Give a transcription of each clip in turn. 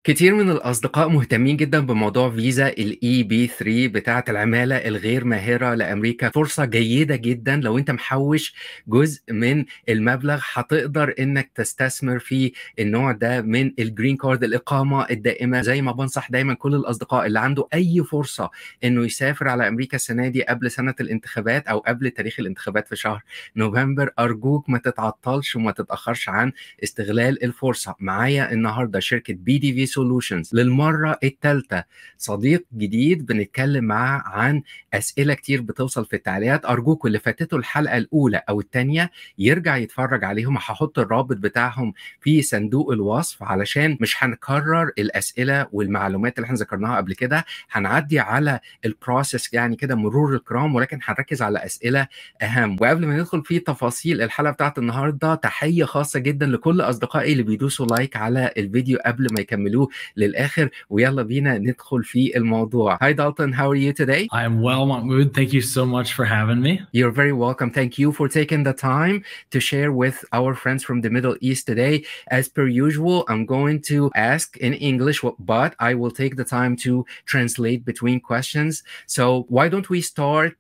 كتير من الأصدقاء مهتمين جدا بموضوع فيزا الاي بي 3 بتاعة العمالة الغير ماهرة لأمريكا. فرصة جيدة جدا لو انت محوش جزء من المبلغ، هتقدر انك تستثمر في النوع ده من الجرين كارد، الإقامة الدائمة. زي ما بنصح دايما كل الأصدقاء اللي عنده أي فرصة انه يسافر على أمريكا السنة دي قبل سنة الانتخابات أو قبل تاريخ الانتخابات في شهر نوفمبر، أرجوك ما تتعطلش وما تتأخرش عن استغلال الفرصة. معايا النهاردة شركة BDV Solutions للمرة الثالثة، صديق جديد بنتكلم معاه عن أسئلة كتير بتوصل في التعليقات. أرجوكم اللي فاتته الحلقة الأولى أو الثانية يرجع يتفرج عليهم، هحط الرابط بتاعهم في صندوق الوصف علشان مش هنكرر الأسئلة والمعلومات اللي احنا ذكرناها قبل كده. هنعدي على البروسيس يعني كده مرور الكرام، ولكن هنركز على أسئلة أهم. وقبل ما ندخل في تفاصيل الحلقة بتاعت النهاردة، تحية خاصة جدا لكل أصدقائي اللي بيدوسوا لايك على الفيديو قبل ما يكملوه للآخر. ويلا بينا ندخل في الموضوع. Hi Dalton, how are you today? I am well, Mahmoud. Thank you so much for having me. You're very welcome. Thank you for taking the time to share with our friends from the Middle East today. As per usual, I'm going to ask in English, but I will take the time to translate between questions. So why don't we start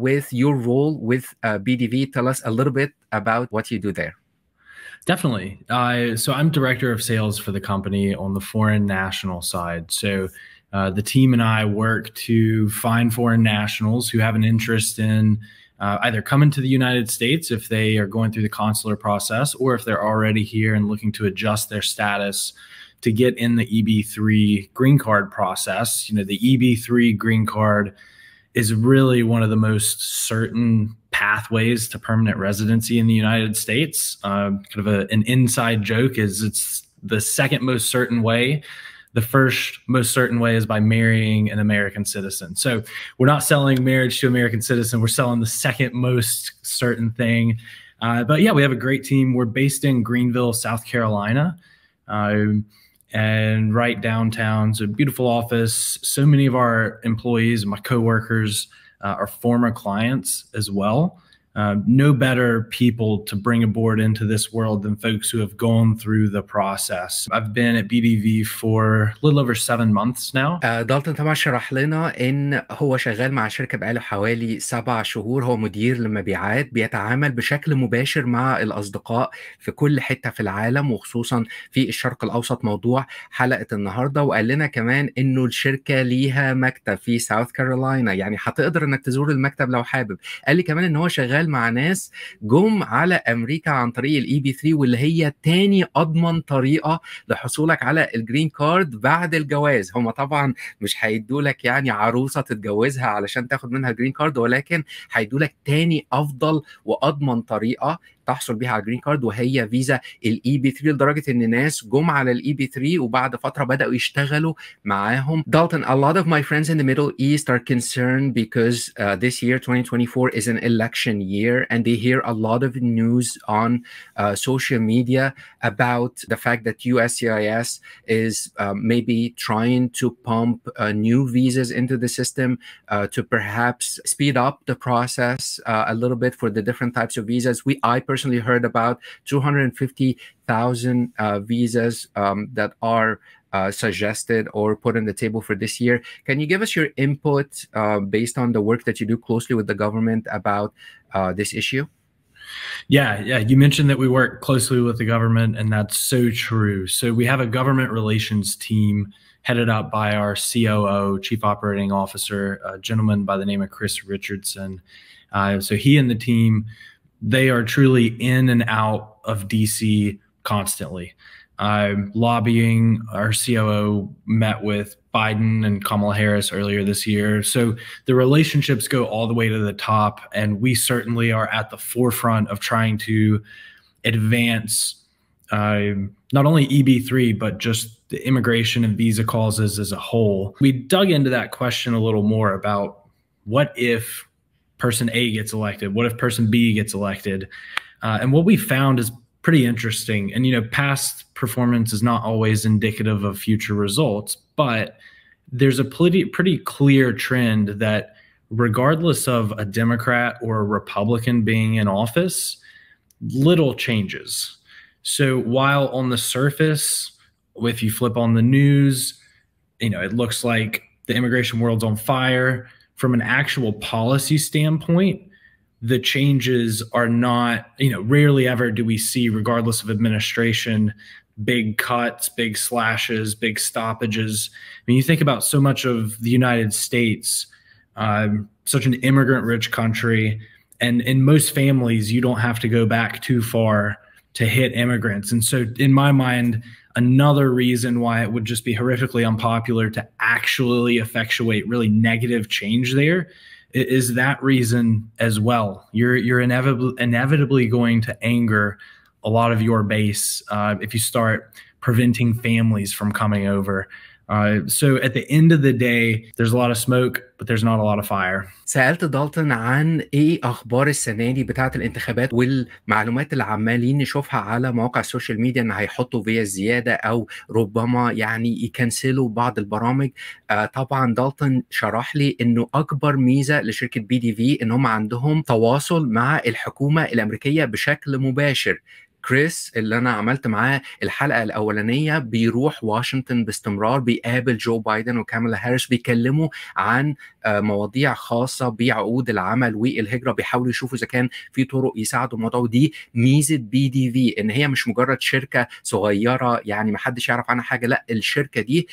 with your role with BDV? Tell us a little bit about what you do there. Definitely. So I'm director of sales for the company on the foreign national side. So the team and I work to find foreign nationals who have an interest in either coming to the United States if they are going through the consular process, or if they're already here and looking to adjust their status to get in the EB3 green card process. You know, the EB3 green card is really one of the most certain pathways to permanent residency in the United States. Kind of an inside joke is it's the second most certain way. The first most certain way is by marrying an American citizen. So we're not selling marriage to American citizen. We're selling the second most certain thing. But yeah, we have a great team. We're based in Greenville, South Carolina. And right downtown. It's a beautiful office. So many of our employees and my coworkers are former clients as well. No better people to bring aboard into this world than folks who have gone through the process. I've been at BDV for a little over 7 months now. دالتون طبعا شرح لنا ان هو شغال مع شركة بقاله حوالي 7 شهور. هو مدير للمبيعات، بيتعامل بشكل مباشر مع الأصدقاء في كل حتة في العالم وخصوصا في الشرق الأوسط. موضوع حلقة النهاردة. وقال لنا كمان انه الشركة ليها مكتب في ساوث كارولاينا، يعني هتقدر انك تزور المكتب لو حابب. قال لي كمان ان هو شغال مع ناس جم على امريكا عن طريق الاي بي 3، واللي هي تاني اضمن طريقه لحصولك على الجرين كارد بعد الجواز. هم طبعا مش هيدولك يعني عروسه تتجوزها علشان تاخد منها الجرين كارد، ولكن هيدولك تاني افضل واضمن طريقه تحصل بيها على الجرين كارد، وهي فيزا الاي بي 3. لدرجه ان ناس جم على الاي بي 3 وبعد فتره بداوا يشتغلوا معاهم. Dalton, a lot of my friends in the Middle East are concerned because this year 2024 is an election year, and they hear a lot of news on social media about the fact that USCIS is maybe trying to pump new visas into the system to perhaps speed up the process a little bit for the different types of visas. I personally heard about 250,000 visas that are suggested or put on the table for this year. Can you give us your input based on the work that you do closely with the government about this issue? Yeah. You mentioned that we work closely with the government, and that's so true. So we have a government relations team headed up by our COO, Chief Operating Officer, a gentleman by the name of Chris Richardson. So he and the team, they are truly in and out of DC constantly. Lobbying. Our COO met with Biden and Kamala Harris earlier this year. So the relationships go all the way to the top, and we certainly are at the forefront of trying to advance not only EB3, but just the immigration and visa causes as a whole. We dug into that question a little more about what if person A gets elected? What if person B gets elected? And what we found is pretty interesting. And, you know, past performance is not always indicative of future results, but there's a pretty clear trend that regardless of a Democrat or a Republican being in office, little changes. So while on the surface, if you flip on the news, it looks like the immigration world's on fire. From an actual policy standpoint, the changes are not, rarely ever do we see, regardless of administration, big cuts, big slashes, big stoppages. I mean, you think about so much of the United States, such an immigrant-rich country, and in most families, you don't have to go back too far to hit immigrants. And so in my mind, another reason why it would just be horrifically unpopular to actually effectuate really negative change there is that reason as well. You're inevitably going to anger a lot of your base if you start preventing families from coming over. So at the end of the day, there's a lot of smoke, but there's not a lot of fire. سألت دالتون عن ايه اخبار السنه دي بتاعه الانتخابات والمعلومات اللي عمالين نشوفها على مواقع السوشيال ميديا ان هيحطوا فيا زياده او ربما يعني يكنسلوا بعض البرامج. طبعا دالتون شرح لي انه اكبر ميزه لشركه BDV ان هم عندهم تواصل مع الحكومه الامريكيه بشكل مباشر. كريس اللي انا عملت معاه الحلقه الاولانيه بيروح واشنطن باستمرار، بيقابل جو بايدن وكامالا هاريس، بيكلموا عن مواضيع خاصه بعقود العمل والهجره، بيحاولوا يشوفوا اذا كان في طرق يساعدوا الموضوع. ودي ميزه BDV ان هي مش مجرد شركه صغيره يعني ما حدش يعرف عنها حاجه، لا الشركه دي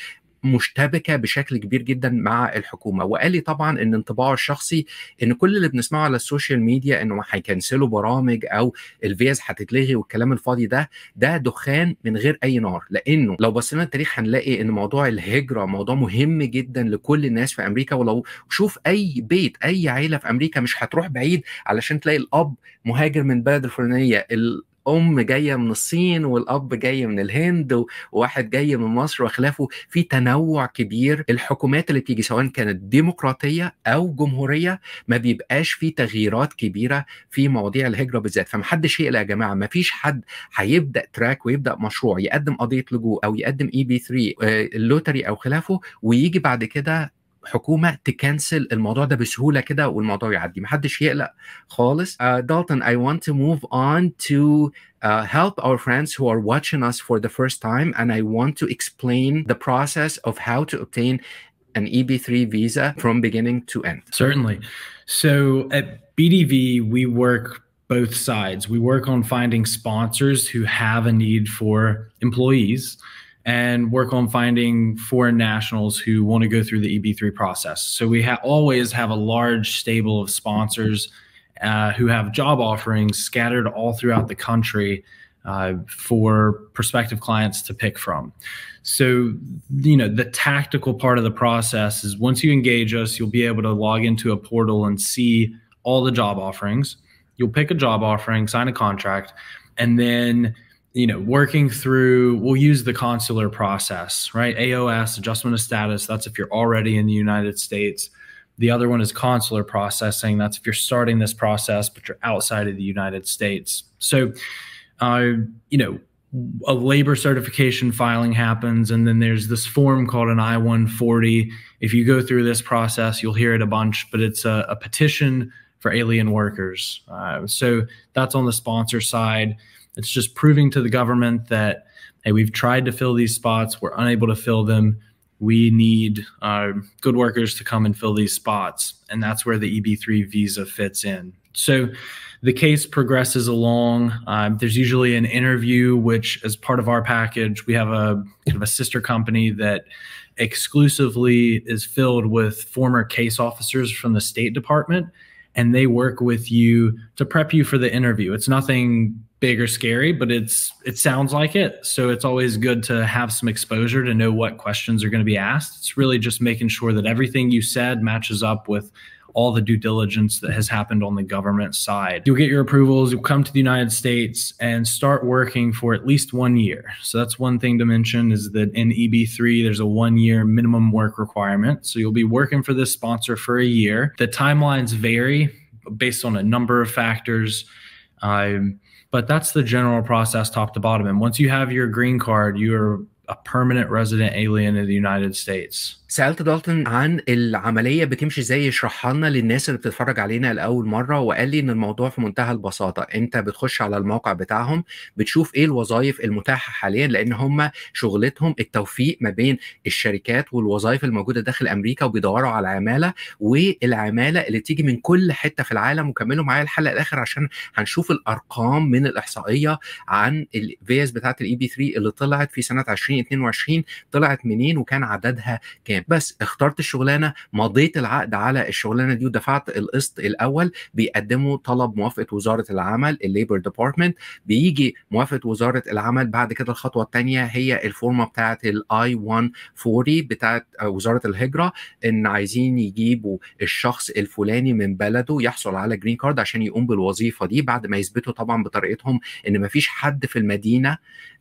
مشتبكه بشكل كبير جدا مع الحكومه. وقال لي طبعا ان انطباعه الشخصي ان كل اللي بنسمعه على السوشيال ميديا انه هيكنسلوا برامج او الفيز هتتلغي والكلام الفاضي ده دخان من غير اي نار. لانه لو بصينا التاريخ هنلاقي ان موضوع الهجره موضوع مهم جدا لكل الناس في امريكا. ولو شوف اي بيت اي عيله في امريكا مش هتروح بعيد علشان تلاقي الاب مهاجر من بلد الفلانيه، الأم جاية من الصين والأب جاي من الهند وواحد جاي من مصر وخلافه. في تنوع كبير. الحكومات اللي بتيجي سواء كانت ديمقراطية أو جمهورية ما بيبقاش في تغييرات كبيرة في مواضيع الهجرة بالذات. فمحدش يقلق يا جماعة، ما فيش حد هيبدأ تراك ويبدأ مشروع يقدم قضية لجوء أو يقدم EB3 اللوتري أو خلافه ويجي بعد كده حكومة تكنسل الموضوع ده بسهولة كده والموضوع يعدي. محدش يقلق خالص. Dalton, I want to move on to help our friends who are watching us for the first time, and I want to explain the process of how to obtain an EB3 visa from beginning to end. Certainly. So at BDV, we work both sides. We work on finding sponsors who have a need for employees, and work on finding foreign nationals who want to go through the EB3 process. So we always have a large stable of sponsors who have job offerings scattered all throughout the country for prospective clients to pick from. So, the tactical part of the process is once you engage us, you'll be able to log into a portal and see all the job offerings. You'll pick a job offering, sign a contract, and then working through, we'll use the consular process, right? AOS, adjustment of status, that's if you're already in the United States. The other one is consular processing. That's if you're starting this process, but you're outside of the United States. So, a labor certification filing happens, and then there's this form called an I-140. If you go through this process, you'll hear it a bunch, but it's a petition for alien workers. So that's on the sponsor side. It's just proving to the government that, hey, we've tried to fill these spots. We're unable to fill them. We need good workers to come and fill these spots. And that's where the EB3 visa fits in. So the case progresses along. There's usually an interview, which as part of our package, we have a kind of a sister company that exclusively is filled with former case officers from the State Department. And they work with you to prep you for the interview. It's nothing big or scary, but it sounds like it. So it's always good to have some exposure to know what questions are going to be asked. It's really just making sure that everything you said matches up with all the due diligence that has happened on the government side. You'll get your approvals, you'll come to the United States and start working for at least 1 year. So that's one thing to mention, is that in EB3, there's a 1-year minimum work requirement. So you'll be working for this sponsor for a year. The timelines vary based on a number of factors. But that's the general process top to bottom. And once you have your green card, you're a permanent resident alien in the United States. سألت دالتون عن العملية بتمشي ازاي، يشرحها لنا للناس اللي بتتفرج علينا لأول مرة، وقال لي ان الموضوع في منتهى البساطة. انت بتخش على الموقع بتاعهم، بتشوف ايه الوظائف المتاحة حاليا، لان هم شغلتهم التوفيق ما بين الشركات والوظائف الموجودة داخل امريكا، وبيدوروا على عمالة، والعمالة اللي تيجي من كل حتة في العالم. وكملوا معايا الحلقة الاخر عشان هنشوف الارقام من الاحصائية عن الفيز بتاعت الاي بي 3 اللي طلعت في سنة 2022 طلعت منين وكان عددها كام. بس اخترت الشغلانه، مضيت العقد على الشغلانه دي ودفعت القسط الاول. بيقدموا طلب موافقه وزاره العمل، الليبر ديبارتمنت. بيجي موافقه وزاره العمل. بعد كده الخطوه الثانيه هي الفورمه بتاعه الاي 140 بتاعه وزاره الهجره، ان عايزين يجيبوا الشخص الفلاني من بلده يحصل على جرين كارد عشان يقوم بالوظيفه دي، بعد ما يثبتوا طبعا بطريقتهم ان مفيش حد في المدينه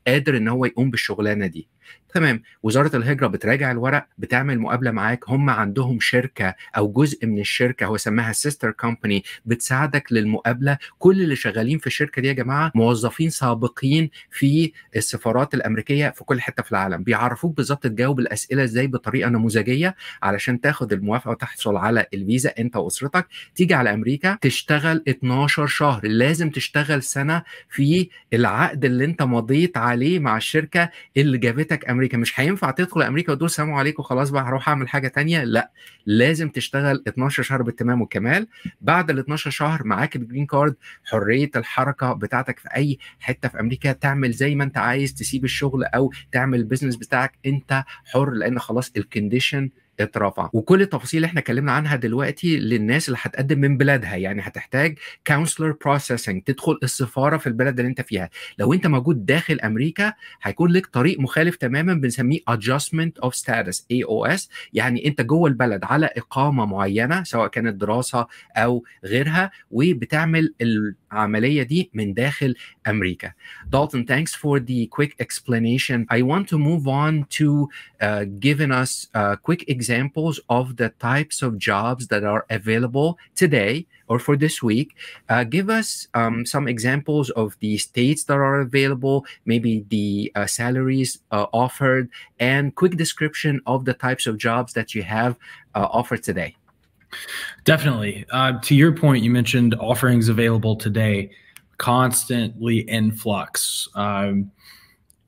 قادر ان هو يقوم بالشغلانه دي. تمام. وزارة الهجرة بتراجع الورق، بتعمل مقابلة معاك. هم عندهم شركة أو جزء من الشركة هو سماها سيستر كومباني بتساعدك للمقابلة. كل اللي شغالين في الشركة دي يا جماعة موظفين سابقين في السفارات الأمريكية في كل حتة في العالم. بيعرفوك بالظبط تجاوب الأسئلة إزاي بطريقة نموذجية علشان تاخد الموافقة وتحصل على الفيزا أنت وأسرتك. تيجي على أمريكا تشتغل 12 شهر. لازم تشتغل سنة في العقد اللي أنت مضيت عليه مع الشركة اللي جابتك أمريكا. مش هينفع تدخل امريكا وتقول سلام عليكم خلاص بقى هروح اعمل حاجه تانية. لا، لازم تشتغل 12 شهر بالتمام والكمال. بعد ال 12 شهر معاك الجرين كارد، حريه الحركه بتاعتك في اي حته في امريكا، تعمل زي ما انت عايز، تسيب الشغل او تعمل البيزنس بتاعك، انت حر، لان خلاص الكونديشن اترفع. وكل التفاصيل اللي احنا اتكلمنا عنها دلوقتي للناس اللي هتقدم من بلادها. يعني هتحتاج كونسلر بروسيسنج، تدخل السفاره في البلد اللي انت فيها. لو انت موجود داخل امريكا هيكون لك طريق مخالف تماما بنسميه adjustment of status AOS. يعني انت جوه البلد على اقامه معينه سواء كانت دراسه او غيرها، وبتعمل العمليه دي من داخل امريكا. Dalton, thanks for the quick explanation. I want to move on to giving us quick examples of the types of jobs that are available today or for this week. Give us some examples of the states that are available, maybe the salaries offered, and quick description of the types of jobs that you have offered today. Definitely. To your point, you mentioned offerings available today, constantly in flux.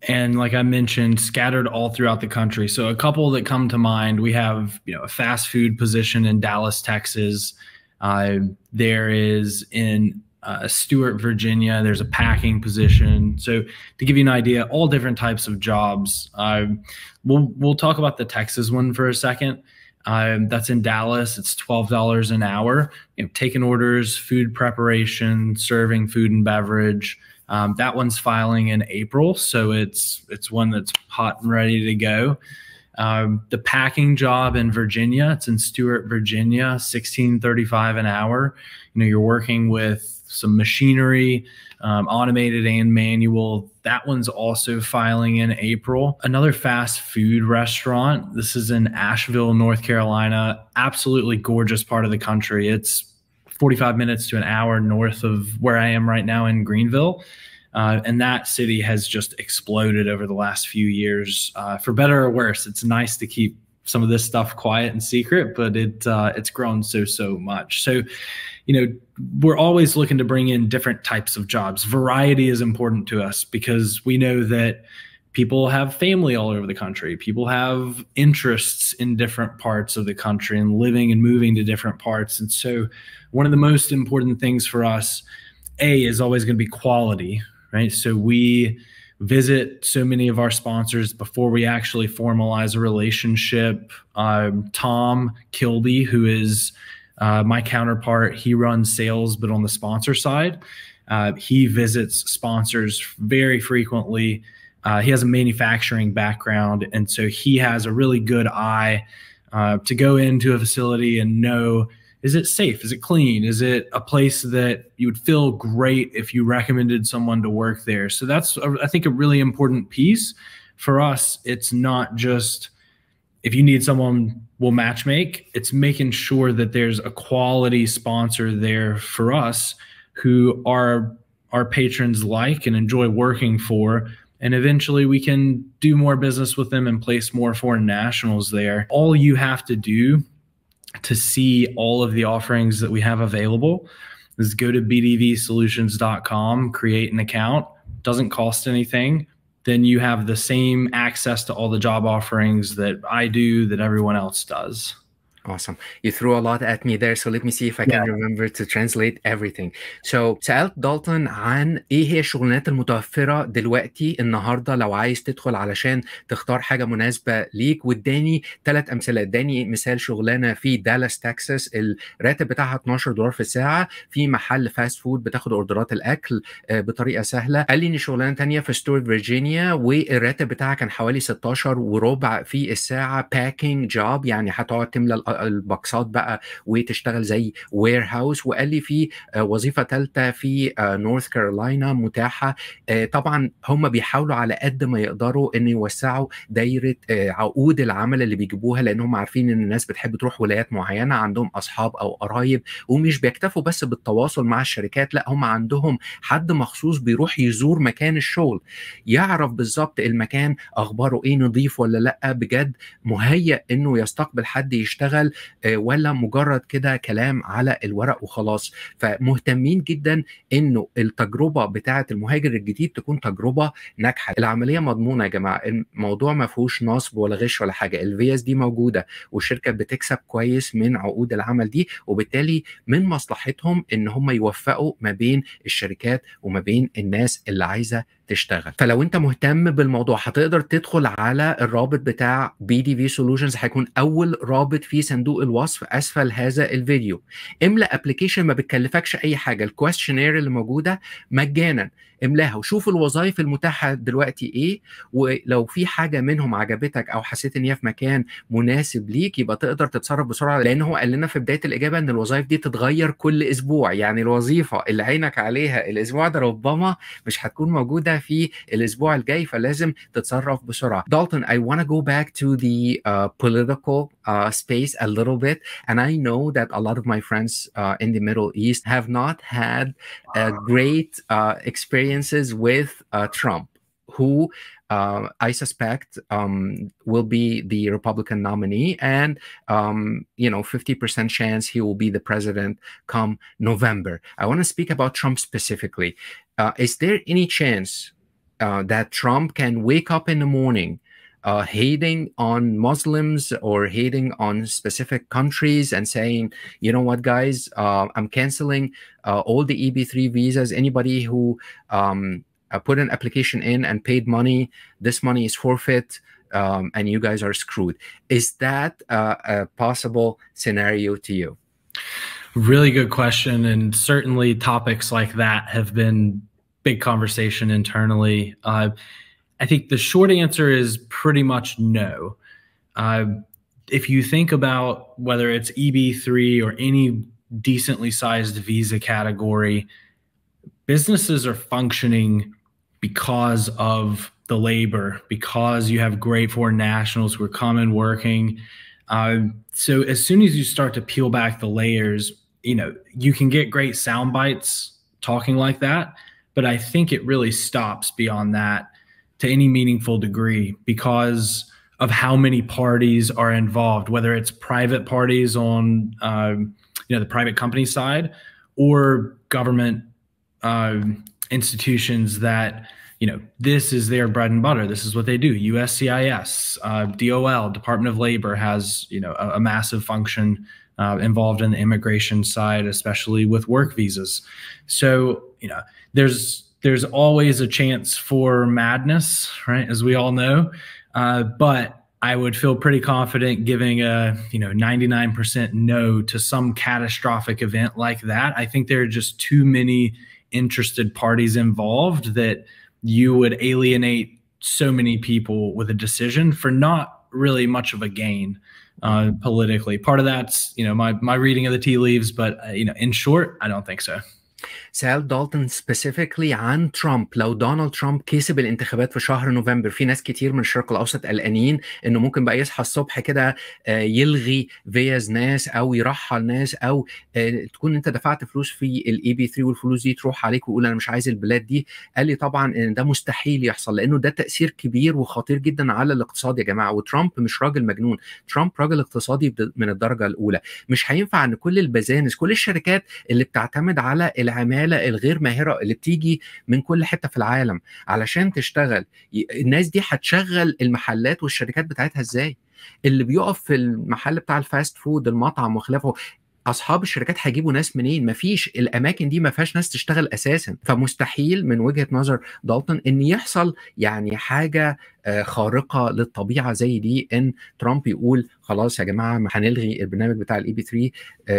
And like I mentioned, scattered all throughout the country. So a couple that come to mind, we have, a fast food position in Dallas, Texas. There is in Stewart, Virginia, there's a packing position. So to give you an idea, all different types of jobs. We'll talk about the Texas one for a second. That's in Dallas. It's $12 an hour. Taking orders, food preparation, serving food and beverage. That one's filing in April, so it's one that's hot and ready to go. The packing job in Virginia, it's in Stewart, Virginia, $16.35 an hour. You're working with some machinery, automated and manual. That one's also filing in April. Another fast food restaurant. This is in Asheville, North Carolina. Absolutely gorgeous part of the country. It's 45 minutes to an hour north of where I am right now in Greenville. And that city has just exploded over the last few years, for better or worse. It's nice to keep some of this stuff quiet and secret, but it's grown so much. So, we're always looking to bring in different types of jobs. Variety is important to us because we know that people have family all over the country. People have interests in different parts of the country and living and moving to different parts. And so one of the most important things for us, is always going to be quality, right? So we visit so many of our sponsors before we actually formalize a relationship. Tom Kilby, who is my counterpart, he runs sales, but on the sponsor side, he visits sponsors very frequently. He has a manufacturing background, and so he has a really good eye to go into a facility and know, is it safe? Is it clean? Is it a place that you would feel great if you recommended someone to work there? So that's, I think, a really important piece. For us, it's not just, if you need someone, we'll match make. It's making sure that there's a quality sponsor there for us who our patrons like and enjoy working for, and eventually we can do more business with them and place more foreign nationals there. All you have to do to see all of the offerings that we have available is go to bdvsolutions.com, create an account. Doesn't cost anything. Then you have the same access to all the job offerings that I do, that everyone else does. Awesome. You threw a lot at me there, so let me see if I can remember to translate everything. So سألت دالتون عن ايه هي الشغلانات المتوفرة دلوقتي النهاردة لو عايز تدخل علشان تختار حاجة مناسبة ليك، واداني 3 أمثلة. اداني مثال شغلانة في دالاس تكساس الراتب بتاعها $12 في الساعة في محل فاست فود بتاخد اوردرات الأكل بطريقة سهلة. قال لي ان شغلانة تانية في ستورت فيرجينيا والراتب بتاعها كان حوالي 16 وربع في الساعة باكينج جوب، يعني هتقعد تملى الباكسات بقى وتشتغل زي وير هاوس. وقال لي في وظيفه ثالثه في نورث كارولاينا متاحه. طبعا هم بيحاولوا على قد ما يقدروا ان يوسعوا دايره عقود العمل اللي بيجيبوها، لان هم عارفين ان الناس بتحب تروح ولايات معينه، عندهم اصحاب او قرايب، ومش بيكتفوا بس بالتواصل مع الشركات، لا هم عندهم حد مخصوص بيروح يزور مكان الشغل، يعرف بالظبط المكان اخباره ايه، نظيف ولا لا، بجد مهيأ انه يستقبل حد يشتغل ولا مجرد كده كلام على الورق وخلاص. فمهتمين جدا انه التجربه بتاعه المهاجر الجديد تكون تجربه ناجحه. العمليه مضمونه يا جماعه، الموضوع ما فيهوش نصب ولا غش ولا حاجه. الفيز دي موجوده والشركه بتكسب كويس من عقود العمل دي، وبالتالي من مصلحتهم ان هم يوفقوا ما بين الشركات وما بين الناس اللي عايزه تشتغل. فلو انت مهتم بالموضوع هتقدر تدخل على الرابط بتاع BDV Solutions، هيكون اول رابط في صندوق الوصف اسفل هذا الفيديو. املأ ابلكيشن ما بتكلفكش اي حاجه، الكويستشنير اللي موجوده مجانا، املاها وشوف الوظائف المتاحه دلوقتي ايه، ولو في حاجه منهم عجبتك او حسيت ان هي في مكان مناسب ليك يبقى تقدر تتصرف بسرعه، لان هو قال لنا في بدايه الاجابه ان الوظائف دي تتغير كل اسبوع. يعني الوظيفه اللي عينك عليها الاسبوع ده ربما مش هتكون موجوده في الاسبوع الجاي، فلازم تتصرف بسرعه. Dalton, I want to go back to the political space a little bit, and I know that a lot of my friends in the Middle East have not had great experiences with Trump, who I suspect will be the Republican nominee, and 50% chance he will be the president come November. I want to speak about Trump specifically. Is there any chance that Trump can wake up in the morning hating on Muslims or hating on specific countries and saying, you know what, guys, I'm canceling all the EB3 visas. Anybody who put an application in and paid money, this money is forfeit, and you guys are screwed. Is that a possible scenario to you? Really good question. And certainly topics like that have been big conversation internally. I think the short answer is pretty much no. If you think about whether it's EB3 or any decently sized visa category, businesses are functioning because of the labor, because you have great foreign nationals who are coming working. So as soon as you start to peel back the layers, you can get great sound bites talking like that, but I think it really stops beyond that to any meaningful degree because of how many parties are involved, whether it's private parties on the private company side or government institutions that this is their bread and butter. This is what they do. USCIS, DOL, Department of Labor has a massive function involved in the immigration side, especially with work visas. So there's always a chance for madness, right? As we all know, but I would feel pretty confident giving a 99% no to some catastrophic event like that. I think there are just too many interested parties involved that you would alienate so many people with a decision for not really much of a gain politically. Part of that's my reading of the tea leaves, but in short, I don't think so. سأل دالتون specifically عن ترامب. لو دونالد ترامب كسب الانتخابات في شهر نوفمبر، في ناس كتير من الشرق الأوسط قلقانين إنه ممكن بقى يصحى الصبح كده يلغي فيز ناس أو يرحل ناس، أو تكون أنت دفعت فلوس في الاي بي 3 والفلوس دي تروح عليك ويقول أنا مش عايز البلاد دي. قال لي طبعا إن ده مستحيل يحصل، لأنه ده تأثير كبير وخطير جدا على الاقتصاد يا جماعة. وترامب مش راجل مجنون، ترامب راجل اقتصادي من الدرجة الأولى. مش هينفع إن كل البزانس، كل الشركات اللي بتعتمد على العمالة الغير ماهرة اللي بتيجي من كل حتة في العالم علشان تشتغل، الناس دي هتشغل المحلات والشركات بتاعتها ازاي؟ اللي بيقف في المحل بتاع الفاست فود، المطعم وخلافه، اصحاب الشركات هيجيبوا ناس منين؟ مفيش، الاماكن دي ما فيهاش ناس تشتغل اساسا. فمستحيل من وجهة نظر دالتون ان يحصل يعني حاجة خارقة للطبيعة زي دي، ان ترامب يقول خلاص يا جماعة ما هنلغي البرنامج بتاع الاي بي 3.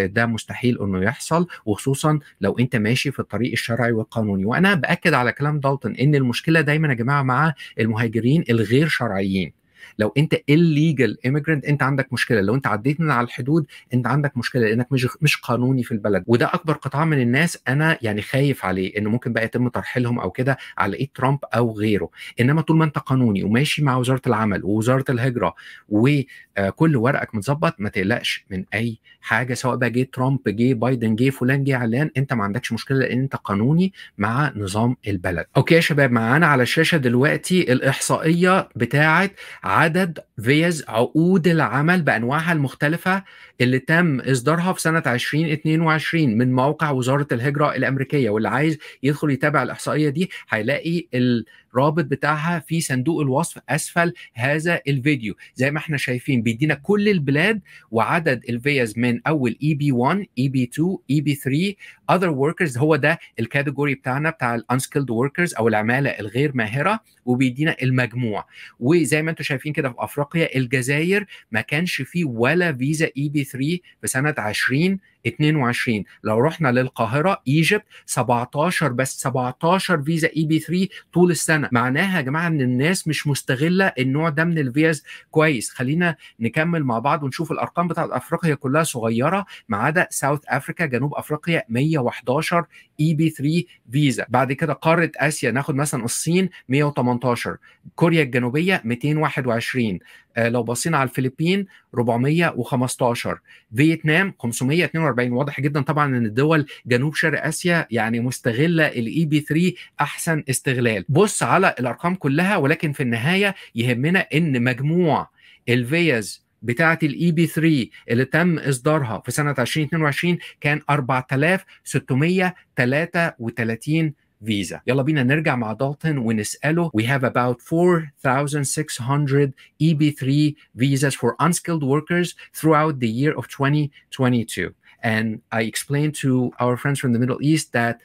ده مستحيل انه يحصل، وخصوصا لو انت ماشي في الطريق الشرعي والقانوني. وانا باكد على كلام دالتون ان المشكلة دايما يا جماعة مع المهاجرين الغير شرعيين. لو انت illegal immigrant انت عندك مشكله، لو انت عديت من على الحدود انت عندك مشكله، لانك مش قانوني في البلد. وده اكبر قطاع من الناس انا يعني خايف عليه، انه ممكن بقى يتم ترحيلهم او كده على ايد ترامب او غيره. انما طول ما انت قانوني وماشي مع وزاره العمل ووزاره الهجره وكل ورقك متظبط، ما تقلقش من اي حاجه، سواء بقى جه ترامب، جه بايدن، جه فلان، جه علان، انت ما عندكش مشكله لان انت قانوني مع نظام البلد. اوكي يا شباب، معانا على الشاشه دلوقتي الاحصائيه بتاعه عدد فيز عقود العمل بأنواعها المختلفة اللي تم إصدارها في سنة 2022 من موقع وزارة الهجرة الأمريكية. واللي عايز يدخل يتابع الإحصائية دي هيلاقي الرابط بتاعها في صندوق الوصف أسفل هذا الفيديو. زي ما احنا شايفين بيدينا كل البلاد وعدد الفيز من أول EB1 EB2 EB3 other workers، هو ده الكاتيجوري بتاعنا بتاع unskilled workers أو العمالة الغير ماهرة، وبيدينا المجموع. وزي ما انتم شايفين كده في افريقيا، الجزائر ما كانش فيه ولا فيزا اي بي 3 في سنه 2022. لو رحنا للقاهره ايجيبت 17 بس، 17 فيزا اي بي 3 طول السنه. معناها يا جماعه ان الناس مش مستغله النوع ده من الفيز كويس. خلينا نكمل مع بعض ونشوف الارقام بتاعت افريقيا كلها صغيره ما عدا ساوث افريكا جنوب افريقيا 111 اي بي 3 فيزا. بعد كده قاره اسيا ناخد مثلا الصين 118، كوريا الجنوبيه 221، لو بصينا على الفلبين 415، فيتنام 542. واضح جدا طبعا ان الدول جنوب شرق اسيا يعني مستغله الاي بي 3 احسن استغلال. بص على الارقام كلها، ولكن في النهايه يهمنا ان مجموع الفيز بتاعه الاي بي 3 اللي تم اصدارها في سنه 2022 كان 4633 فيزا. يلا بينا نرجع مع دالتون ونسأله. We have about 4,600 EB3 visas for unskilled workers throughout the year of 2022. And I explained to our friends from the Middle East that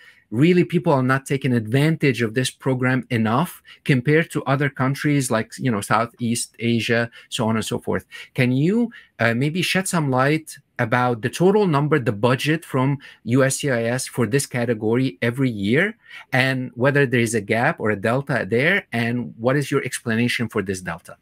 really people are not taking advantage of this program enough compared to other countries like, you know, Southeast Asia, so on and so forth. Can you maybe shed some light about the total number, the budget from USCIS for this category every year, and whether there is a gap or a delta there, and what is your explanation for this delta?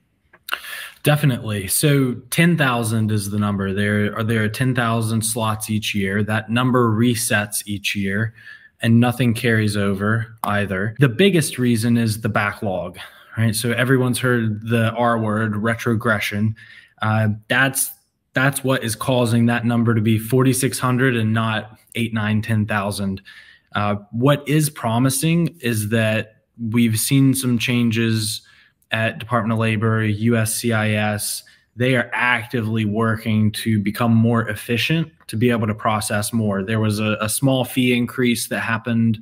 Definitely. So 10,000 is the number. There are 10,000 slots each year. That number resets each year, and nothing carries over either. The biggest reason is the backlog, right? So everyone's heard the R word, retrogression. That's what is causing that number to be 4,600 and not 8, 9, 10,000. What is promising is that we've seen some changes at Department of Labor, USCIS. They are actively working to become more efficient to be able to process more. There was a small fee increase that happened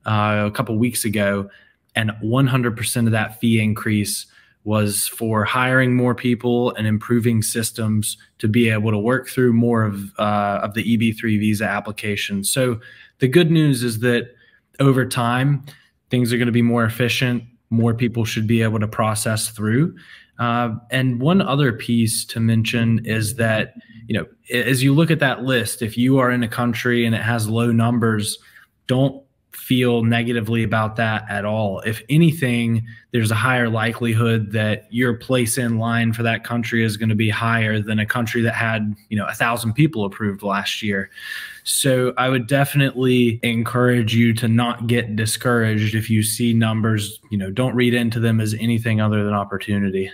a couple of weeks ago, and 100% of that fee increase was for hiring more people and improving systems to be able to work through more of the EB3 visa applications. So the good news is that over time, things are going to be more efficient. More people should be able to process through. And one other piece to mention is that, you know, as you look at that list, if you are in a country and it has low numbers, don't feel negatively about that at all. If anything, there's a higher likelihood that your place in line for that country is going to be higher than a country that had, 1,000 people approved last year. So I would definitely encourage you to not get discouraged if you see numbers. Don't read into them as anything other than opportunity.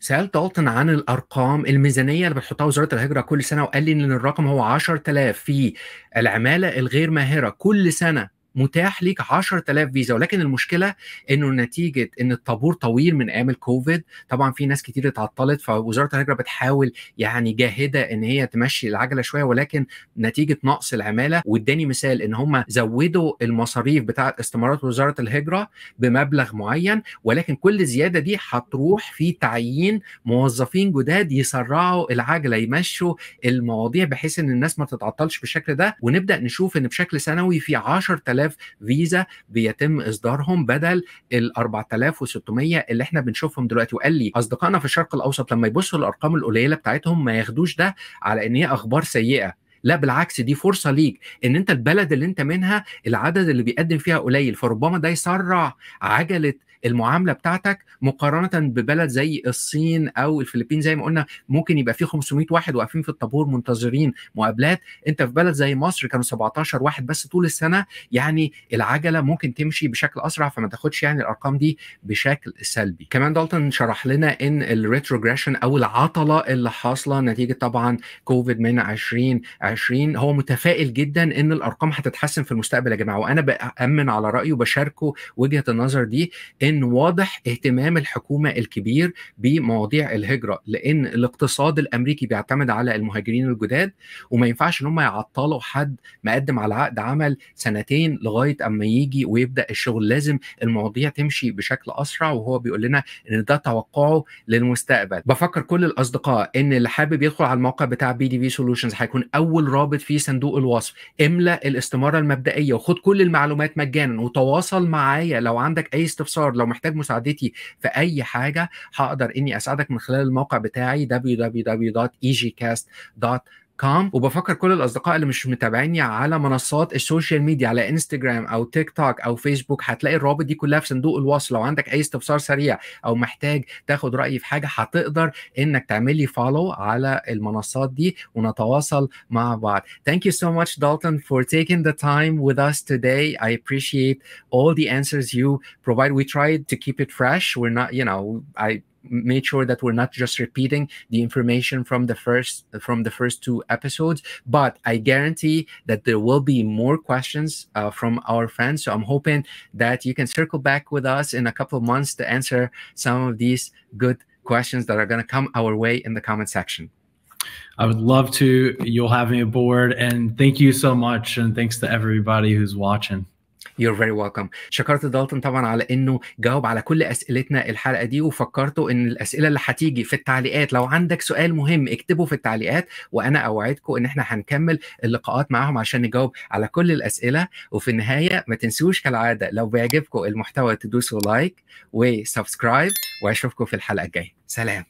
سألت دالتون عن الأرقام الميزانية اللي بتحطها وزارة الهجرة كل سنة، وقال لي إن الرقم هو 10,000 في العمالة الغير ماهرة كل سنة متاح ليك 10,000 فيزا. ولكن المشكله انه نتيجه ان الطابور طويل من ايام الكوفيد، طبعا في ناس كتير اتعطلت، فوزاره الهجره بتحاول يعني جاهده ان هي تمشي العجله شويه، ولكن نتيجه نقص العماله. واداني مثال ان هم زودوا المصاريف بتاعه استمارات وزاره الهجره بمبلغ معين، ولكن كل زياده دي هتروح في تعيين موظفين جداد يسرعوا العجله، يمشوا المواضيع بحيث ان الناس ما تتعطلش بالشكل ده. ونبدا نشوف ان بشكل سنوي في 10,000 فيزا بيتم اصدارهم بدل ال 4,600 اللي احنا بنشوفهم دلوقتي. وقال لي اصدقائنا في الشرق الاوسط لما يبصوا للارقام القليله بتاعتهم ما ياخدوش ده على ان هي اخبار سيئه، لا بالعكس، دي فرصه ليك ان انت البلد اللي انت منها العدد اللي بيقدم فيها قليل، فربما ده يسرع عجله المعامله بتاعتك مقارنه ببلد زي الصين او الفلبين. زي ما قلنا ممكن يبقى فيه 500 واحد واقفين في الطابور منتظرين مقابلات، انت في بلد زي مصر كانوا 17 واحد بس طول السنه، يعني العجله ممكن تمشي بشكل اسرع، فما تاخدش يعني الارقام دي بشكل سلبي. كمان دالتون شرح لنا ان الريتروجريشن او العطله اللي حاصله نتيجه طبعا كوفيد من 2020 هو متفائل جدا ان الارقام هتتحسن في المستقبل يا جماعه. وانا بامن على رايه وبشاركه وجهه النظر دي، ان واضح اهتمام الحكومه الكبير بمواضيع الهجره، لان الاقتصاد الامريكي بيعتمد على المهاجرين الجداد، وما ينفعش ان هم يعطلوا حد مقدم على عقد عمل سنتين لغايه اما يجي ويبدا الشغل. لازم المواضيع تمشي بشكل اسرع، وهو بيقول لنا ان ده توقعه للمستقبل. بفكر كل الاصدقاء ان اللي حابب يدخل على الموقع بتاع BDV Solutions هيكون اول رابط في صندوق الوصف. املأ الاستماره المبدئيه وخد كل المعلومات مجانا، وتواصل معايا لو عندك اي استفسار، لو محتاج مساعدتي في اي حاجه هقدر اني اساعدك من خلال الموقع بتاعي www.easycast.com. وبفكر كل الاصدقاء اللي مش متابعيني على منصات السوشيال ميديا على انستجرام او تيك توك او فيسبوك، هتلاقي الروابط دي كلها في صندوق الوصف. لو عندك اي استفسار سريع او محتاج تاخد رايي في حاجه هتقدر انك تعمل لي فولو على المنصات دي ونتواصل مع بعض. Thank you so much, Dalton, for taking the time with us today. I appreciate all the answers you provide. We tried to keep it fresh. We're not, I made sure that we're not just repeating the information from the first two episodes, but I guarantee that there will be more questions from our fans. So I'm hoping that you can circle back with us in a couple of months to answer some of these good questions that are going to come our way in the comment section. I would love to. You'll have me aboard, and thank you so much, and thanks to everybody who's watching. You're very welcome. شكرت دالتون طبعا على انه جاوب على كل اسئلتنا الحلقه دي، وفكرته ان الاسئله اللي هتيجي في التعليقات، لو عندك سؤال مهم اكتبه في التعليقات، وانا اوعدكم ان احنا هنكمل اللقاءات معاهم عشان نجاوب على كل الاسئله. وفي النهايه ما تنسوش كالعاده لو بيعجبكم المحتوى تدوسوا لايك وسبسكرايب، واشوفكم في الحلقه الجايه. سلام.